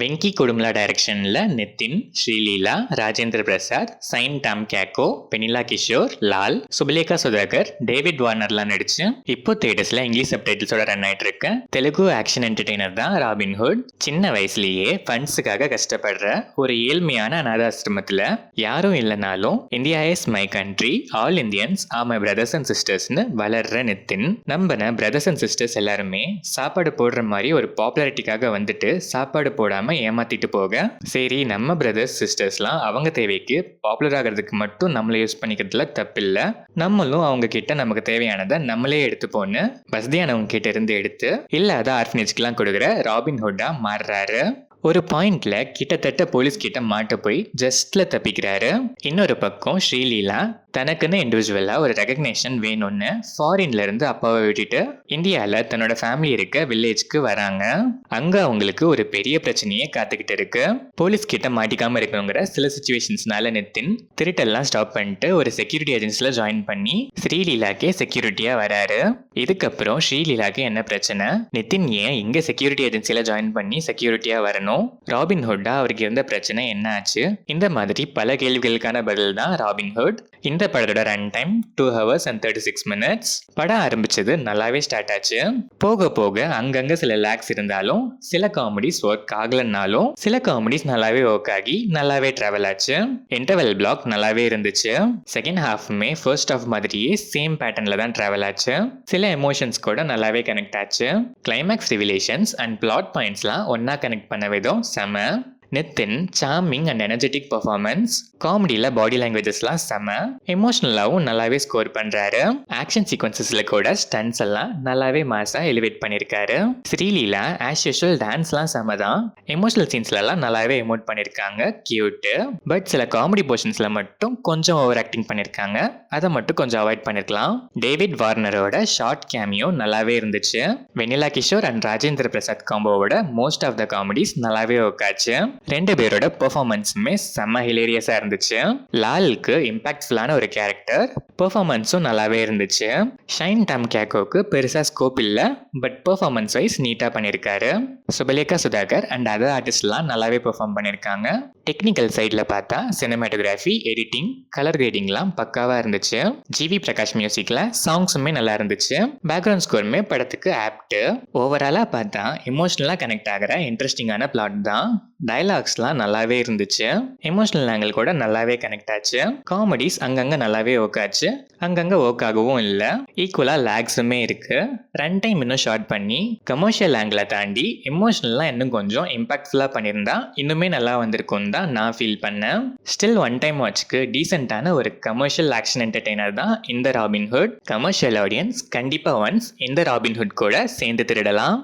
வெங்கி குடும்லா டைரக்ஷனில் நிதின், ஸ்ரீலீலா, ராஜேந்திர பிரசாத், சைன் டாம் கேக்கோ, பெனிலா கிஷோர், லால், சுபலேகா சுதாகர், டேவிட் வார்னர்லாம் நடிச்சு இப்போ தியேட்டர்ஸ்ல இங்கிலீஷ் சப்டைட்டில்ஸோட ரன் ஆயிட்டு இருக்கு. தெலுங்கு ஆக்ஷன் என்டர்டெய்னர் தான் ராபின்ஹுட். சின்ன வயசுலயே ஃபண்ட்ஸுக்காக கஷ்டப்படுற ஒரு ஏழ்மையான அனாதாசிரமத்துல யாரும் இல்லைனாலும் India is my country, all Indians are my brothers and சிஸ்டர்ஸ்னு வளர்ற நிதின் நம்பின பிரதர்ஸ் அண்ட் சிஸ்டர்ஸ் எல்லாருமே சாப்பாடு போடுற மாதிரி ஒரு பாப்புலாரிட்டிக்காக வந்துட்டு சாப்பாடு போடாம ஏமாத்திட்டு போக, சரி நம்ம பிரதர்ஸ் சிஸ்டர்ஸ்லாம் அவங்க தேவைக்கு பாப்புலர் ஆகிறதுக்கு மட்டும் நம்மளை யூஸ் பண்ணிக்கிறதுல தப்பில்லை, நம்மளும் அவங்க கிட்ட நமக்கு தேவையானதை நம்மளே எடுத்துப்போன்னு வசதியானவங்க கிட்ட இருந்து எடுத்து இல்லாத ஆர்ஃபனேஜ்க்கெல்லாம் கொடுக்குற ராபின்ஹுட்டா மாறுறாரு. ஒரு பாயிண்ட்ல கிட்டத்தட்ட போலீஸ் கிட்ட மாட்ட போய் ஜஸ்ட்ல தப்பிக்கிறாரு. இன்னொரு பக்கம் ஸ்ரீலீலா தனக்குன்னு இண்டிவிஜுவலா ஒரு ரெகக்னேஷன் வேணும்னு ஃபாரின்ல இருந்து அப்பாவை விட்டுட்டு இந்தியால தன்னோட ஃபேமிலி இருக்க வில்லேஜ்க்கு வராங்க. அங்க அவங்களுக்கு ஒரு பெரிய பிரச்சனையே காத்துக்கிட்டு இருக்கு. போலீஸ் கிட்ட மாட்டிக்காம இருக்கணுங்கிற சில சுச்சுவேஷன்ஸ்னால நிதின் திருட்டெல்லாம் ஸ்டாப் பண்ணிட்டு ஒரு செக்யூரிட்டி ஏஜென்சில ஜாயின் பண்ணி ஸ்ரீலீலாக்கே செக்யூரிட்டியா வராரு. இதுக்கப்புறம் ஸ்ரீலீலாக்கு என்ன பிரச்சனை, நிதின் ஏன் இங்க செக்யூரிட்டி ஏஜென்சில ஜாயின் பண்ணி செக்யூரிட்டியா வரணும், ராபின்ஹுட்டா அவருக்கு இருந்த பிரச்சனை என்ன ஆச்சு, இந்த மாதிரி பல கேள்விகளுக்கான பதில் தான் ராபின்ஹுட். இந்த படத்தோட run time 2 hours and 36 minutes. படம் ஆரம்பிச்சது நல்லாவே ஸ்டார்ட் ஆச்சு. போக போக அங்கங்க சில லேக்ஸ் இருந்தாலும் சில காமெடிஸ் ஒர்க் ஆகலன்னாலும் சில காமெடிஸ் நல்லாவே ஒர்க் ஆகி நல்லாவே டிராவல் ஆச்சு. இன்டர்வெல் பிளாக் நல்லாவே இருந்துச்சு. செகண்ட் ஹாஃப்மே ஃபர்ஸ்ட் ஹாஃப் மாதிரியே சேம் பேட்டர்ன்ல தான் டிராவல் ஆச்சு. சில எமோஷன்ஸ் கூட நல்லாவே கனெக்ட் ஆச்சு. கிளைமேக்ஸ் ரிவிலேஷன்ஸ் அண்ட் பிளாட் பாயிண்ட்ஸ்லாம் ஒன்னா கனெக்ட் பண்ண விதம் செம. Nithiin charming and energetic performance, காமெடியில் பாடி லாங்குவேஜஸ்லாம் செம, எமோஷனலாகவும் நல்லாவே ஸ்கோர் பண்ணுறாரு. ஆக்ஷன் சீக்வன்சஸில் கூட ஸ்டன்ஸ் எல்லாம் நல்லாவே மாசாக எலிவேட் பண்ணியிருக்காரு. ஸ்ரீலீலா ஆஸ் யூஷுவல் டான்ஸ்லாம் செம தான். எமோஷனல் சீன்ஸ்லலாம் நல்லாவே எமோட் பண்ணியிருக்காங்க, கியூட்டு. பட் சில காமெடி போர்ஷன்ஸில் மட்டும் கொஞ்சம் ஓவர் ஆக்டிங் பண்ணியிருக்காங்க, அதை மட்டும் கொஞ்சம் அவாய்ட் பண்ணியிருக்கலாம். டேவிட் வார்னரோட ஷார்ட் கேமியோ நல்லாவே இருந்துச்சு. வெனிலா கிஷோர் அண்ட் ராஜேந்திர பிரசாத் காம்போவோட மோஸ்ட் ஆஃப் த காமெடிஸ் நல்லாவே ஒர்க்காச்சு. ரெண்டு பேரோட பெர்ஃபார்மன்ஸுமே செம்ம ஹிலேரியஸா இருந்துச்சு. லாலுக்கு இம்பாக்ட்ஃபுல்லான ஒரு கேரக்டர், பெர்ஃபார்மன்ஸும் நல்லாவே இருந்துச்சு. ஷைன் டாம் கேக்கோக்கு பெருசா ஸ்கோப் இல்லை, பட் பெர்ஃபார்மன்ஸ் வைஸ் நீட்டா பண்ணியிருக்காரு. சுபலேகா சுதாகர் அண்ட் அதர் ஆர்டிஸ்ட்லாம் நல்லாவே பெர்ஃபார்ம் பண்ணியிருக்காங்க. டெக்னிக்கல் சைடில் பார்த்தா சினிமாட்டோகிராஃபி, எடிட்டிங், கலர் கிரேடிங்லாம் பக்காவாக இருந்துச்சு. ஜிவி பிரகாஷ் மியூசிக்கில் சாங்ஸுமே நல்லா இருந்துச்சு. பேக்ரவுண்ட் ஸ்கோருமே படத்துக்கு ஆப்டு. ஓவராலாக பார்த்தா எமோஷ்னலாக கனெக்ட் ஆகிற இன்ட்ரெஸ்டிங்கான பிளாட் தான். டைலாக்ஸ்லாம் நல்லாவே இருந்துச்சு. எமோஷனல் ஆங்கிள் கூட நல்லாவே கனெக்ட் ஆச்சு. காமெடிஸ் அங்கங்கே நல்லாவே ஒர்க் ஆச்சு, அங்கங்கே ஒர்க் ஆகவும் இல்லை. ஈக்குவலாக லேக்ஸுமே இருக்கு. ரன் டைம் இன்னும் ஷார்ட் பண்ணி கமர்ஷியல் ஆங்கிளை தாண்டி எமோஷனல்லாம் இன்னும் கொஞ்சம் இம்பாக்ட்ஃபுல்லாக பண்ணியிருந்தா இன்னுமே நல்லா வந்திருக்கும் தான் நான் ஃபீல் பண்ணேன். ஸ்டில் ஒன் டைம் வாட்ச்க்கு டீசெண்டான ஒரு கமர்ஷியல் ஆக்ஷன் என்டர்டெய்னர் தான் இந்த ராபின்ஹுட். கமர்ஷியல் ஆடியன்ஸ் கண்டிப்பாக ஒன்ஸ் இந்த ராபின்ஹுட் கூட சேர்ந்து திருடலாம்.